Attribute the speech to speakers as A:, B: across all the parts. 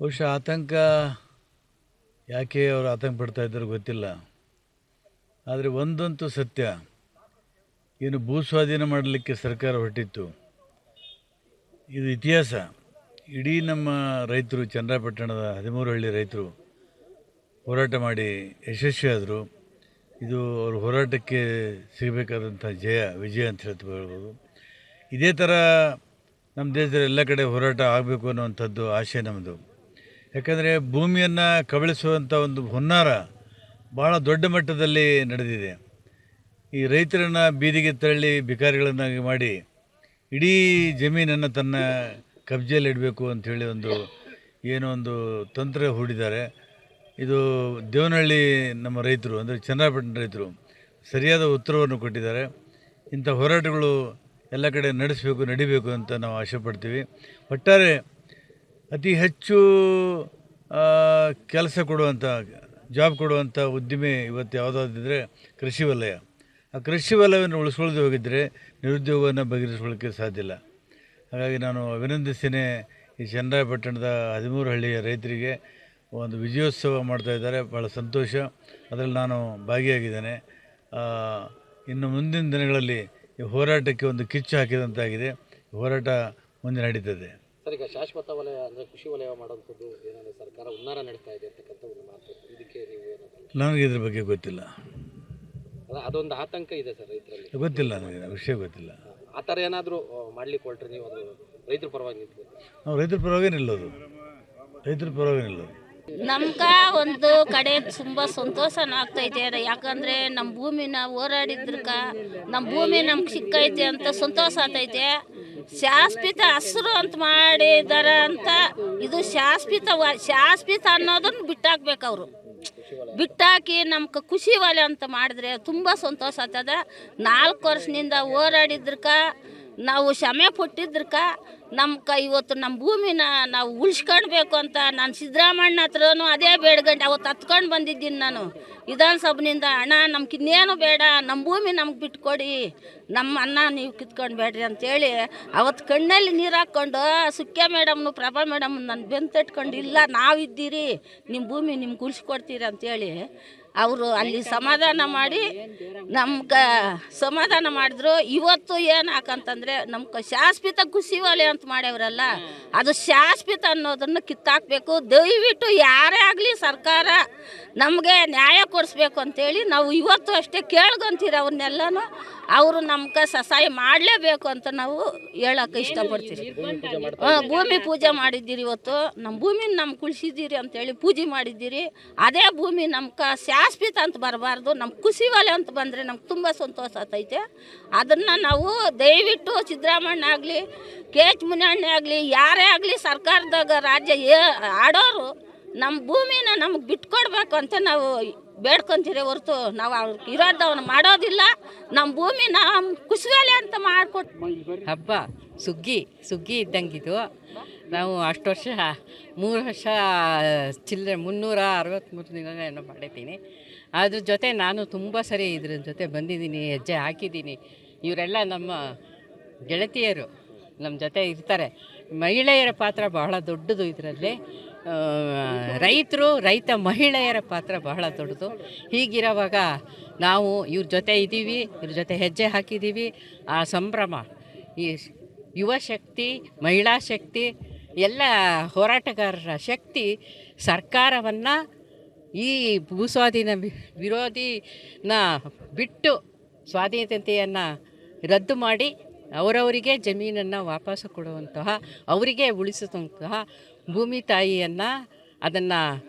A: ಬಹುಶಃ ಆತಂಕ ಯಾಕೆ ಅವರು ಆತಂಕ ಪಡ್ತಾ ಇದ್ದಾರೋ ಗೊತ್ತಿಲ್ಲ. ಆದರೆ ಒಂದಂತೂ ಸತ್ಯ, ಏನು ಭೂ ಸ್ವಾಧೀನ ಮಾಡಲಿಕ್ಕೆ ಸರ್ಕಾರ ಹೊರಟಿತ್ತು, ಇದು ಇತಿಹಾಸ. ಇಡೀ ನಮ್ಮ ರೈತರು, ಚನ್ನರಾಯಪಟ್ಟಣದ 13 ಹಳ್ಳಿ ರೈತರು ಹೋರಾಟ ಮಾಡಿ ಯಶಸ್ವಿಯಾದರು. ಇದು ಅವ್ರ ಹೋರಾಟಕ್ಕೆ ಸಿಗಬೇಕಾದಂಥ ವಿಜಯ ಅಂತ ಹೇಳ್ಬೋದು. ಇದೇ ಥರ ನಮ್ಮ ದೇಶದಲ್ಲಿ ಎಲ್ಲ ಕಡೆ ಹೋರಾಟ ಆಗಬೇಕು ಅನ್ನುವಂಥದ್ದು ಆಶೆ ನಮ್ಮದು. ಯಾಕಂದರೆ ಭೂಮಿಯನ್ನು ಕಬಳಿಸುವಂಥ ಒಂದು ಹುನ್ನಾರ ಭಾಳ ದೊಡ್ಡ ಮಟ್ಟದಲ್ಲಿ ನಡೆದಿದೆ. ಈ ರೈತರನ್ನು ಬೀದಿಗೆ ತಳ್ಳಿ ಭಿಕಾರಿಗಳನ್ನಾಗಿ ಮಾಡಿ ಇಡೀ ಜಮೀನನ್ನು ತನ್ನ ಕಬ್ಜೆಯಲ್ಲಿ ಇಡಬೇಕು ಅಂಥೇಳಿ ಒಂದು ತಂತ್ರ ಹೂಡಿದ್ದಾರೆ. ಇದು ದೇವನಹಳ್ಳಿ ನಮ್ಮ ರೈತರು, ಅಂದರೆ ಚನ್ನರಾಯಪಟ್ಟಣ ರೈತರು ಸರಿಯಾದ ಉತ್ತರವನ್ನು ಕೊಟ್ಟಿದ್ದಾರೆ. ಇಂಥ ಹೋರಾಟಗಳು ಎಲ್ಲ ಕಡೆ ನಡಿಬೇಕು ಅಂತ ನಾವು ಆಶೆ ಪಡ್ತೀವಿ. ಒಟ್ಟಾರೆ ಅತಿ ಹೆಚ್ಚು ಕೆಲಸ ಕೊಡುವಂಥ, ಜಾಬ್ ಕೊಡುವಂಥ ಉದ್ದಿಮೆ ಇವತ್ತು ಯಾವುದಾದಿದ್ರೆ ಕೃಷಿ ವಲಯ. ಆ ಕೃಷಿ ವಲಯವನ್ನು ಉಳಿಸ್ಕೊಳ್ಳದೆ ಹೋಗಿದ್ದರೆ ನಿರುದ್ಯೋಗವನ್ನು ಬಗೆಹರಿಸ್ಕೊಳ್ಳೋಕ್ಕೆ ಸಾಧ್ಯ ಇಲ್ಲ. ಹಾಗಾಗಿ ನಾನು ಅಭಿನಂದಿಸ್ತೇನೆ ಈ ಚನ್ನರಾಯಪಟ್ಟಣದ 13 ಹಳ್ಳಿಯ ರೈತರಿಗೆ. ಒಂದು ವಿಜಯೋತ್ಸವ ಮಾಡ್ತಾಯಿದ್ದಾರೆ, ಭಾಳ ಸಂತೋಷ. ಅದರಲ್ಲಿ ನಾನು ಭಾಗಿಯಾಗಿದ್ದೇನೆ. ಇನ್ನು ಮುಂದಿನ ದಿನಗಳಲ್ಲಿ ಈ ಹೋರಾಟಕ್ಕೆ ಒಂದು ಕಿಚ್ಚು ಹಾಕಿದಂತಾಗಿದೆ. ಹೋರಾಟ ಮುಂದೆ ನಡೀತದೆ.
B: ಸರ್, ಈಗ ಶಾಶ್ವತ ವಲಯ ಅಂದರೆ ಕೃಷಿ ವಲಯ ಮಾಡುವಂಥದ್ದು ಏನಾದರೂ ಸರ್ಕಾರ ಹುನ್ನಾರ ನಡೀತಾ ಇದೆ ಅಂತಕ್ಕಂಥ ಒಂದು ಮಾತು, ಇದಕ್ಕೆ ನೀವು ಏನಾದರೂ?
A: ನನಗೆ ಇದ್ರ ಬಗ್ಗೆ ಗೊತ್ತಿಲ್ಲ.
B: ಅದೊಂದು ಆತಂಕ ಇದೆ ಸರ್ ರೈತರಲ್ಲಿ.
A: ಗೊತ್ತಿಲ್ಲ, ನನಗೆ ವಿಷಯ ಗೊತ್ತಿಲ್ಲ.
B: ಆ ಥರ ಏನಾದರೂ ಮಾಡ್ಲಿಕ್ಕೆ ಹೊರಟ್ರೆ ನೀವು ಅದು ರೈತರ ಪರವಾಗಿ ನಿಂತ್ಬೋದು?
A: ನಾವು ರೈತರ ಪರವಾಗಿ ನಿಲ್ಲೋದು.
C: ನಮ್ಗೆ ಒಂದು ಕಡೆ ತುಂಬ ಸಂತೋಷನ ಆಗ್ತೈತೆ. ಯಾಕಂದರೆ ನಮ್ಮ ಭೂಮಿನ ಹೋರಾಡಿದ್ರಕ ನಮ್ಮ ಭೂಮಿ ನಮ್ಗೆ ಸಿಕ್ಕೈತೆ ಅಂತ ಸಂತೋಷ ಆಗ್ತೈತೆ. ಶಾಶ್ವತ ಹಸಿರು ಅಂತ ಮಾಡಿದಾರೆ ಅಂತ, ಇದು ಶಾಶ್ವತ ಅನ್ನೋದನ್ನು ಬಿಟ್ಟಾಕ್ಬೇಕು. ಅವರು ಬಿಟ್ಟಾಕಿ ನಮ್ಗೆ ಖುಷಿ ವಲಯ ಅಂತ ಮಾಡಿದ್ರೆ ತುಂಬ ಸಂತೋಷ ಆಗ್ತದೆ. 4 ವರ್ಷದಿಂದ ಹೋರಾಡಿದ್ರಕ, ನಾವು ಶ್ರಮೆ ಪಟ್ಟಿದ್ರಕ ಇವತ್ತು ನಮ್ಮ ಭೂಮಿನ ನಾವು ಉಳಿಸ್ಕೊಳ್ಬೇಕು ಅಂತ ನಾನು ಸಿದ್ದರಾಮಣ್ಣ ಹತ್ರನೂ ಅದೇ ಬೇಡ್ಗಂಡು ಅವತ್ತು ಹತ್ಕೊಂಡು ಬಂದಿದ್ದೀನಿ. ನಾನು ವಿಧಾನಸಭೆಯಿಂದ, ಅಣ್ಣ ನಮ್ಗೆ ಇನ್ನೇನು ಬೇಡ, ನಮ್ಮ ಭೂಮಿ ನಮ್ಗೆ ಬಿಟ್ಕೊಡಿ, ನಮ್ಮ ಅನ್ನ ನೀವು ಕಿತ್ಕೊಂಡು ಬೇಡ್ರಿ ಅಂತೇಳಿ ಅವತ್ತು ಕಣ್ಣಲ್ಲಿ ನೀರು ಹಾಕ್ಕೊಂಡು ಸುಖ್ಯ ಮೇಡಮ್ನು, ಪ್ರಭಾ ಮೇಡಮ್ ನಾನು ಬೆಂತಟ್ಕೊಂಡು, ಇಲ್ಲ ನಾವಿದ್ದೀರಿ, ನಿಮ್ಮ ಭೂಮಿ ನಿಮ್ಗೆ ಉಳಿಸ್ಕೊಡ್ತೀರಿ ಅಂತೇಳಿ ಅವರು ಅಲ್ಲಿ ಸಮಾಧಾನ ಮಾಡಿ ನಮ್ಗೆ ಸಮಾಧಾನ ಮಾಡಿದ್ರು. ಇವತ್ತು ಏನು ಹಾಕಂತಂದರೆ ನಮ್ಗೆ ಶಾಶ್ವತ ಕೃಷಿ ವಲಯ ಅಂತ ಮಾಡ್ಯವ್ರಲ್ಲ, ಅದು ಶಾಶ್ವತ ಅನ್ನೋದನ್ನು ಕಿತ್ತಾಕಬೇಕು. ದಯವಿಟ್ಟು ಯಾರೇ ಆಗಲಿ ಸರ್ಕಾರ ನಮಗೆ ನ್ಯಾಯ ಕೊಡಿಸ್ಬೇಕು ಅಂತೇಳಿ ನಾವು ಇವತ್ತು ಅಷ್ಟೇ ಕೇಳ್ಕೊಂತೀರಿ ಅವ್ರನ್ನೆಲ್ಲನೂ. ಅವರು ನಮ್ಗೆ ಸಹಾಯ ಮಾಡಲೇಬೇಕು ಅಂತ ನಾವು ಹೇಳೋಕ್ಕೆ ಇಷ್ಟಪಡ್ತೀರಿ. ಭೂಮಿ ಪೂಜೆ ಮಾಡಿದ್ದೀರಿ, ಇವತ್ತು ನಮ್ಮ ಭೂಮಿನ ನಮ್ಗೆ ಉಳಿಸಿದ್ದೀರಿ ಅಂತೇಳಿ ಪೂಜೆ ಮಾಡಿದ್ದೀರಿ. ಅದೇ ಭೂಮಿ ನಮ್ಗೆ ಶಾಶ್ವತ ಅಂತ ಬರಬಾರ್ದು, ನಮ್ಮ ಕೃಷಿ ವಲಯ ಅಂತ ಬಂದರೆ ನಮ್ಗೆ ತುಂಬ ಸಂತೋಷ ಆಗ್ತೈತೆ. ಅದನ್ನು ನಾವು ದಯವಿಟ್ಟು ಸಿದ್ದರಾಮಣ್ಣ ಆಗಲಿ, KH ಮುನಿಯಣ್ಣ ಆಗಲಿ, ಯಾರೇ ಆಗಲಿ ಸರ್ಕಾರದಾಗ ರಾಜ್ಯ ಆಡೋರು ನಮ್ಮ ಭೂಮಿನ ನಮಗೆ ಬಿಟ್ಕೊಡ್ಬೇಕು ಅಂತ ನಾವು ಬೇಡ್ಕೊಂತೀರಿ ಹೊರತು ನಾವು ಅವ್ರಿಗೆ ಇರೋದವನ್ನ ಮಾಡೋದಿಲ್ಲ. ನಮ್ಮ ಭೂಮಿ ನಮ್ಮ ಕುಶವಾಲೆ ಅಂತ ಮಾಡಿಕೊಟ್ಟು
D: ಹಬ್ಬ ಸುಗ್ಗಿ ಇದ್ದಂಗಿದು. ನಾವು ಅಷ್ಟು ವರ್ಷ 3 ವರ್ಷ ಚಿಲ್ಲರೆ 363 ದಿನ ಏನೋ ಮಾಡಿದ್ದೀನಿ. ಅದ್ರ ಜೊತೆ ನಾನು ತುಂಬ ಸರಿ ಇದ್ರ ಜೊತೆ ಬಂದಿದ್ದೀನಿ, ಹೆಜ್ಜೆ ಹಾಕಿದ್ದೀನಿ. ಇವರೆಲ್ಲ ನಮ್ಮ ಗೆಳತಿಯರು ನಮ್ಮ ಜೊತೆ ಇರ್ತಾರೆ. ಮಹಿಳೆಯರ ಪಾತ್ರ ಬಹಳ ದೊಡ್ಡದು ಇದರಲ್ಲಿ. ರೈತ ಮಹಿಳೆಯರ ಪಾತ್ರ ಬಹಳ ದೊಡ್ಡದು. ಹೀಗಿರುವಾಗ ನಾವು ಇವ್ರ ಜೊತೆ ಇದ್ದೀವಿ, ಇವ್ರ ಜೊತೆ ಹೆಜ್ಜೆ ಹಾಕಿದ್ದೀವಿ. ಆ ಸಂಭ್ರಮ, ಈ ಯುವ ಶಕ್ತಿ, ಮಹಿಳಾ ಶಕ್ತಿ, ಎಲ್ಲ ಹೋರಾಟಗಾರರ ಶಕ್ತಿ ಸರ್ಕಾರವನ್ನು ಈ ಭೂಸ್ವಾಧೀನ ವಿರೋಧಿನ ಬಿಟ್ಟು ಸ್ವಾಧೀನತೆಯನ್ನು ರದ್ದು ಮಾಡಿ ಅವರವರಿಗೆ ಜಮೀನನ್ನು ವಾಪಸ್ಸು ಕೊಡುವಂತಹ, ಅವರಿಗೆ ಉಳಿಸುವಂತಹ ಭೂಮಿ ತಾಯಿಯನ್ನು, ಅದನ್ನು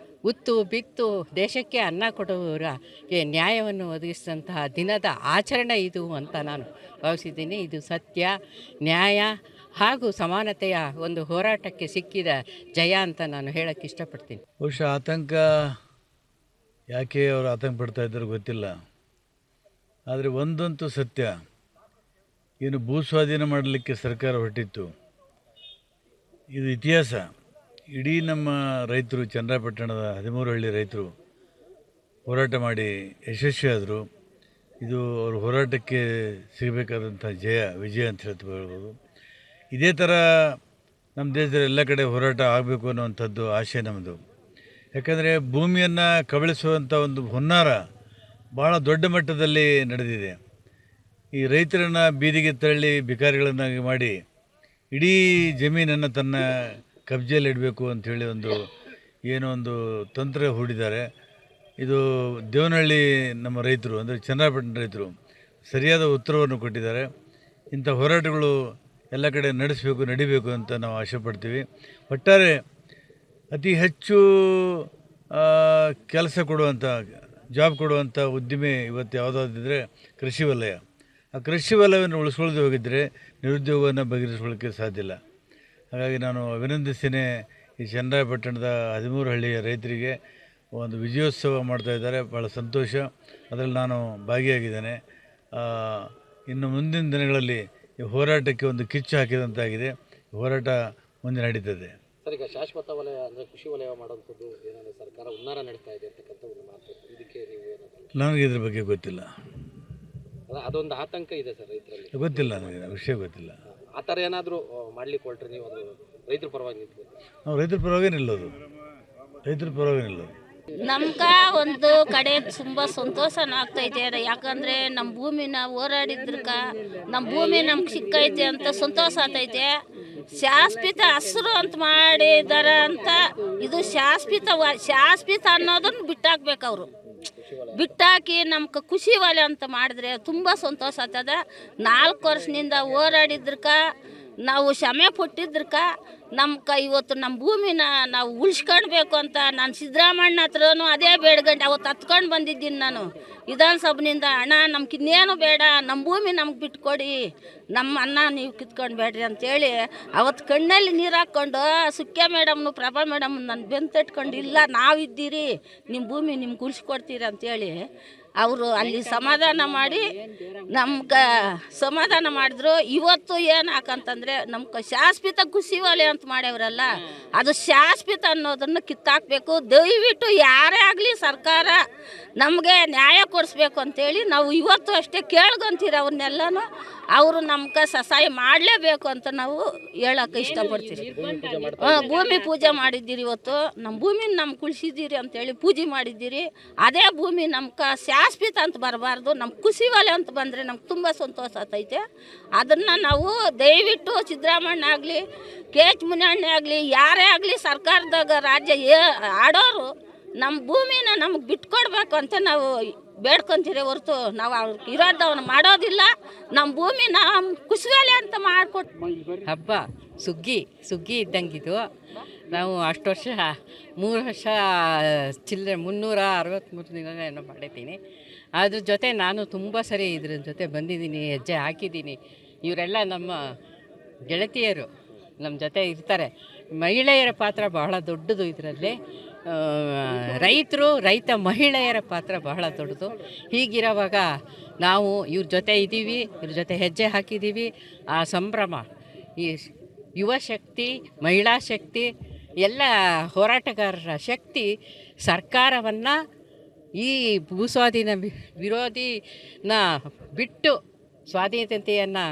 D: ಉತ್ತು ಬಿತ್ತು ದೇಶಕ್ಕೆ ಅನ್ನ ಕೊಡುವವರಿಗೆ ನ್ಯಾಯವನ್ನು ಒದಗಿಸಿದಂತಹ ದಿನದ ಆಚರಣೆ ಇದು ಅಂತ ನಾನು ಭಾವಿಸಿದ್ದೀನಿ. ಇದು ಸತ್ಯ, ನ್ಯಾಯ ಹಾಗೂ ಸಮಾನತೆಯ ಒಂದು ಹೋರಾಟಕ್ಕೆ ಸಿಕ್ಕಿದ ಜಯ ಅಂತ ನಾನು ಹೇಳೋಕ್ಕೆ ಇಷ್ಟಪಡ್ತೀನಿ.
A: ಬಹುಶಃ ಆತಂಕ ಯಾಕೆ ಅವರು ಆತಂಕ ಪಡ್ತಾ ಇದ್ದಾರೋ ಗೊತ್ತಿಲ್ಲ. ಆದರೆ ಒಂದಂತೂ ಸತ್ಯ, ಏನು ಭೂ ಸ್ವಾಧೀನ ಮಾಡಲಿಕ್ಕೆ ಸರ್ಕಾರ ಹೊರಟಿತ್ತು, ಇದು ಇತಿಹಾಸ. ಇಡೀ ನಮ್ಮ ರೈತರು, ಚನ್ನರಾಯಪಟ್ಟಣದ 13 ಹಳ್ಳಿ ರೈತರು ಹೋರಾಟ ಮಾಡಿ ಯಶಸ್ವಿಯಾದರು. ಇದು ಅವ್ರ ಹೋರಾಟಕ್ಕೆ ಸಿಗಬೇಕಾದಂಥ ವಿಜಯ ಅಂತ ಹೇಳ್ಬೋದು. ಇದೇ ಥರ ನಮ್ಮ ದೇಶದಲ್ಲಿ ಎಲ್ಲ ಕಡೆ ಹೋರಾಟ ಆಗಬೇಕು ಅನ್ನುವಂಥದ್ದು ಆಶೆ ನಮ್ಮದು. ಯಾಕಂದರೆ ಭೂಮಿಯನ್ನು ಕಬಳಿಸುವಂಥ ಒಂದು ಹುನ್ನಾರ ಭಾಳ ದೊಡ್ಡ ಮಟ್ಟದಲ್ಲಿ ನಡೆದಿದೆ. ಈ ರೈತರನ್ನು ಬೀದಿಗೆ ತಳ್ಳಿ ಭಿಕಾರಿಗಳನ್ನಾಗಿ ಮಾಡಿ ಇಡೀ ಜಮೀನನ್ನು ತನ್ನ ಕಬ್ಜೆಯಲ್ಲಿ ಇಡಬೇಕು ಅಂಥೇಳಿ ಏನೋ ಒಂದು ತಂತ್ರ ಹೂಡಿದ್ದಾರೆ. ಇದು ದೇವನಹಳ್ಳಿ ನಮ್ಮ ರೈತರು ಅಂದರೆ ಚನ್ನರಾಯಪಟ್ಟಣ ರೈತರು ಸರಿಯಾದ ಉತ್ತರವನ್ನು ಕೊಟ್ಟಿದ್ದಾರೆ. ಇಂಥ ಹೋರಾಟಗಳು ಎಲ್ಲ ಕಡೆ ನಡಿಬೇಕು ಅಂತ ನಾವು ಆಶೆ ಪಡ್ತೀವಿ. ಒಟ್ಟಾರೆ ಅತಿ ಹೆಚ್ಚು ಕೆಲಸ ಕೊಡುವಂಥ ಜಾಬ್ ಕೊಡುವಂಥ ಉದ್ದಿಮೆ ಇವತ್ತು ಯಾವುದಾದಿದ್ರೆ ಕೃಷಿ ವಲಯ. ಆ ಕೃಷಿ ವಲಯವನ್ನು ಉಳಿಸ್ಕೊಳ್ಳದೆ ಹೋಗಿದ್ದರೆ ನಿರುದ್ಯೋಗವನ್ನು ಬಗೆಹರಿಸ್ಕೊಳ್ಳೋಕ್ಕೆ ಸಾಧ್ಯ ಇಲ್ಲ. ಹಾಗಾಗಿ ನಾನು ಅಭಿನಂದಿಸ್ತೇನೆ ಈ ಚನ್ನರಾಯಪಟ್ಟಣದ 13 ಹಳ್ಳಿಯ ರೈತರಿಗೆ ಒಂದು ವಿಜಯೋತ್ಸವ ಮಾಡ್ತಾಯಿದ್ದಾರೆ. ಭಾಳ ಸಂತೋಷ, ಅದರಲ್ಲಿ ನಾನು ಭಾಗಿಯಾಗಿದ್ದೇನೆ. ಇನ್ನು ಮುಂದಿನ ದಿನಗಳಲ್ಲಿ ಈ ಹೋರಾಟಕ್ಕೆ ಒಂದು ಕಿಚ್ಚು ಹಾಕಿದಂತಾಗಿದೆ. ಹೋರಾಟ ಮುಂದೆ ನಡೀತದೆ.
B: ಸರ್, ಈಗ ಶಾಶ್ವತ ವಲಯ ಅಂದರೆ ಕೃಷಿ ವಲಯ ಮಾಡುವಂಥದ್ದು ಏನಾದರೂ ಸರ್ಕಾರ ಹುನ್ನಾರ ನಡೀತಾ ಇದೆ ಅಂತಕ್ಕಂಥ ಒಂದು ಮಾತು, ಇದಕ್ಕೆ ನೀವು ಏನಾದರೂ?
A: ನನಗೆ ಇದ್ರ ಬಗ್ಗೆ ಗೊತ್ತಿಲ್ಲ.
B: ಅದೊಂದು ಆತಂಕ ಇದೆ ಸರ್ ರೈತರಲ್ಲಿ.
A: ಗೊತ್ತಿಲ್ಲ, ನನಗೆ ವಿಷಯ ಗೊತ್ತಿಲ್ಲ.
B: ಆ ಥರ ಏನಾದರೂ ಮಾಡ್ಲಿಕ್ಕೆ ಹೊರಟ್ರೆ ನೀವು ಅದು ರೈತರ ಪರವಾಗಿ ನಿಂತ್ಕೊಂಡು?
A: ನಾವು ರೈತರ ಪರವಾಗಿ ನಿಲ್ಲೋದು.
C: ನಮ್ಗೆ ಒಂದು ಕಡೆ ತುಂಬ ಸಂತೋಷನೂ ಆಗ್ತೈತೆ. ಯಾಕಂದರೆ ನಮ್ಮ ಭೂಮಿನ ಹೋರಾಡಿದ್ರಕ ನಮ್ಮ ಭೂಮಿ ನಮ್ಗೆ ಸಿಕ್ಕೈತೆ ಅಂತ ಸಂತೋಷ ಆಗ್ತೈತೆ. ಶಾಶ್ವತ ಹಸಿರು ಅಂತ ಮಾಡಿದಾರ ಅಂತ ಇದು ಶಾಶ್ವತ ಅನ್ನೋದನ್ನು ಬಿಟ್ಟಾಕ್ಬೇಕು. ಅವರು ಬಿಟ್ಟಾಕಿ ನಮ್ಗೆ ಖುಷಿ ವಲಯ ಅಂತ ಮಾಡಿದ್ರೆ ತುಂಬ ಸಂತೋಷ ಆಗ್ತದೆ. 4 ವರ್ಷದಿಂದ ಹೋರಾಡಿದ್ರಕ ನಾವು ಶ್ರಮೆ ಪಟ್ಟಿದ್ರಕ ನಮ್ಗೆ ಇವತ್ತು ನಮ್ಮ ಭೂಮಿನ ನಾವು ಉಳಿಸ್ಕೊಳ್ಬೇಕು ಅಂತ ನಾನು ಸಿದ್ದರಾಮಣ್ಣ ಹತ್ರನೂ ಅದೇ ಬೇಡ್ಗಂಡು ಅವತ್ತು ಹತ್ಕೊಂಡು ಬಂದಿದ್ದೀನಿ. ನಾನು ವಿಧಾನಸಭೆಯಿಂದ ಅಣ್ಣ ನಮ್ಗೆ ಇನ್ನೇನು ಬೇಡ, ನಮ್ಮ ಭೂಮಿ ನಮ್ಗೆ ಬಿಟ್ಕೊಡಿ, ನಮ್ಮ ಅನ್ನ ನೀವು ಕಿತ್ಕೊಂಡು ಬೇಡ್ರಿ ಅಂತೇಳಿ ಅವತ್ತು ಕಣ್ಣಲ್ಲಿ ನೀರು ಹಾಕ್ಕೊಂಡು ಸುಖ್ಯ ಮೇಡಮ್ನು ಪ್ರಭಾ ಮೇಡಮ್ ನಾನು ಬೆಂತಟ್ಕೊಂಡು ಇಲ್ಲ ನಾವಿದ್ದೀರಿ, ನಿಮ್ಮ ಭೂಮಿ ನಿಮ್ಗೆ ಉಳಿಸ್ಕೊಡ್ತೀರಿ ಅಂತೇಳಿ ಅವರು ಅಲ್ಲಿ ಸಮಾಧಾನ ಮಾಡಿ ನಮ್ಗೆ ಸಮಾಧಾನ ಮಾಡಿದ್ರು. ಇವತ್ತು ಏನು ಹಾಕಂತಂದರೆ ನಮ್ಗೆ ಶಾಶ್ವತ ಕೃಷಿ ವಲಯ ಅಂತ ಮಾಡ್ಯವ್ರಲ್ಲ, ಅದು ಶಾಶ್ವತ ಅನ್ನೋದನ್ನು ಕಿತ್ತಾಕಬೇಕು. ದಯವಿಟ್ಟು ಯಾರೇ ಆಗಲಿ ಸರ್ಕಾರ ನಮಗೆ ನ್ಯಾಯ ಕೊಡಿಸ್ಬೇಕು ಅಂತೇಳಿ ನಾವು ಇವತ್ತು ಅಷ್ಟೇ ಕೇಳ್ಕೊಂತೀರಿ ಅವ್ರನ್ನೆಲ್ಲನೂ. ಅವರು ನಮ್ಗೆ ಸಹಾಯ ಮಾಡಲೇಬೇಕು ಅಂತ ನಾವು ಹೇಳೋಕ್ಕೆ ಇಷ್ಟಪಡ್ತೀರಿ. ಭೂಮಿ ಪೂಜೆ ಮಾಡಿದ್ದೀರಿ, ಇವತ್ತು ನಮ್ಮ ಭೂಮಿನ ನಮ್ಗೆ ಉಳಿಸಿದ್ದೀರಿ ಅಂತೇಳಿ ಪೂಜೆ ಮಾಡಿದ್ದೀರಿ. ಅದೇ ಭೂಮಿ ನಮ್ಗೆ ಶಾಶ್ವತ ಅಂತ ಬರಬಾರ್ದು, ನಮ್ಮ ಕೃಷಿ ವಲಯ ಅಂತ ಬಂದರೆ ನಮ್ಗೆ ತುಂಬ ಸಂತೋಷ ಆಗ್ತೈತೆ. ಅದನ್ನು ನಾವು ದಯವಿಟ್ಟು ಸಿದ್ದರಾಮಣ್ಣ ಆಗಲಿ KH ಮುನಿಯಣ್ಣ ಆಗಲಿ ಯಾರೇ ಆಗಲಿ ಸರ್ಕಾರದಾಗ ರಾಜ್ಯ ಆಡೋರು ನಮ್ಮ ಭೂಮಿನ ನಮಗೆ ಬಿಟ್ಕೊಡ್ಬೇಕು ಅಂತ ನಾವು ಬೇಡ್ಕೊತೀರಿ ಹೊರತು ನಾವು ಅವ್ರಿಗೆ ಇರೋದವನ್ನ ಮಾಡೋದಿಲ್ಲ. ನಮ್ಮ ಭೂಮಿ ನಮ್ಮ ಕೃಷಿ ವಲಯ ಅಂತ ಮಾಡಿಕೊಟ್ಟು
D: ಹಬ್ಬ ಸುಗ್ಗಿ ಇದ್ದಂಗಿದು. ನಾವು ಅಷ್ಟು ವರ್ಷ 3 ವರ್ಷ ಚಿಲ್ಲರೆ 363 ದಿನ ಏನೋ ಮಾಡಿದ್ದೀನಿ. ಅದ್ರ ಜೊತೆ ನಾನು ತುಂಬ ಸರಿ ಇದ್ರ ಜೊತೆ ಬಂದಿದ್ದೀನಿ, ಹೆಜ್ಜೆ ಹಾಕಿದ್ದೀನಿ. ಇವರೆಲ್ಲ ನಮ್ಮ ಗೆಳತಿಯರು ನಮ್ಮ ಜೊತೆ ಇರ್ತಾರೆ. ಮಹಿಳೆಯರ ಪಾತ್ರ ಬಹಳ ದೊಡ್ಡದು ಇದರಲ್ಲಿ. ರೈತ ಮಹಿಳೆಯರ ಪಾತ್ರ ಬಹಳ ದೊಡ್ಡದು. ಹೀಗಿರೋವಾಗ ನಾವು ಇವ್ರ ಜೊತೆ ಇದ್ದೀವಿ, ಇವ್ರ ಜೊತೆ ಹೆಜ್ಜೆ ಹಾಕಿದ್ದೀವಿ. ಆ ಸಂಭ್ರಮ, ಈ ಯುವ ಶಕ್ತಿ, ಮಹಿಳಾ ಶಕ್ತಿ, ಎಲ್ಲ ಹೋರಾಟಗಾರರ ಶಕ್ತಿ ಸರ್ಕಾರವನ್ನು ಈ ಭೂಸ್ವಾಧೀನ ವಿರೋಧಿನ ಬಿಟ್ಟು ಸ್ವಾಧೀನತೆಯನ್ನು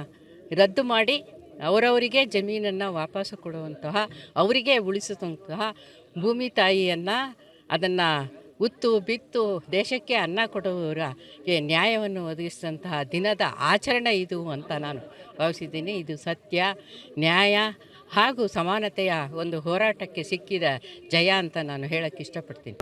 D: ರದ್ದು ಮಾಡಿ ಅವರವರಿಗೆ ಜಮೀನನ್ನು ವಾಪಸ್ಸು ಕೊಡುವಂತಹ, ಅವರಿಗೆ ಉಳಿಸುವಂತಹ ಭೂಮಿ ತಾಯಿಯನ್ನು ಅದನ್ನು ಉತ್ತು ಬಿತ್ತು ದೇಶಕ್ಕೆ ಅನ್ನ ಕೊಡುವವರಿಗೆ ನ್ಯಾಯವನ್ನು ಒದಗಿಸಿದಂತಹ ದಿನದ ಆಚರಣೆ ಇದು ಅಂತ ನಾನು ಭಾವಿಸಿದ್ದೀನಿ. ಇದು ಸತ್ಯ, ನ್ಯಾಯ ಹಾಗೂ ಸಮಾನತೆಯ ಒಂದು ಹೋರಾಟಕ್ಕೆ ಸಿಕ್ಕಿದ ಜಯ ಅಂತ ನಾನು ಹೇಳೋಕ್ಕೆ ಇಷ್ಟಪಡ್ತೀನಿ.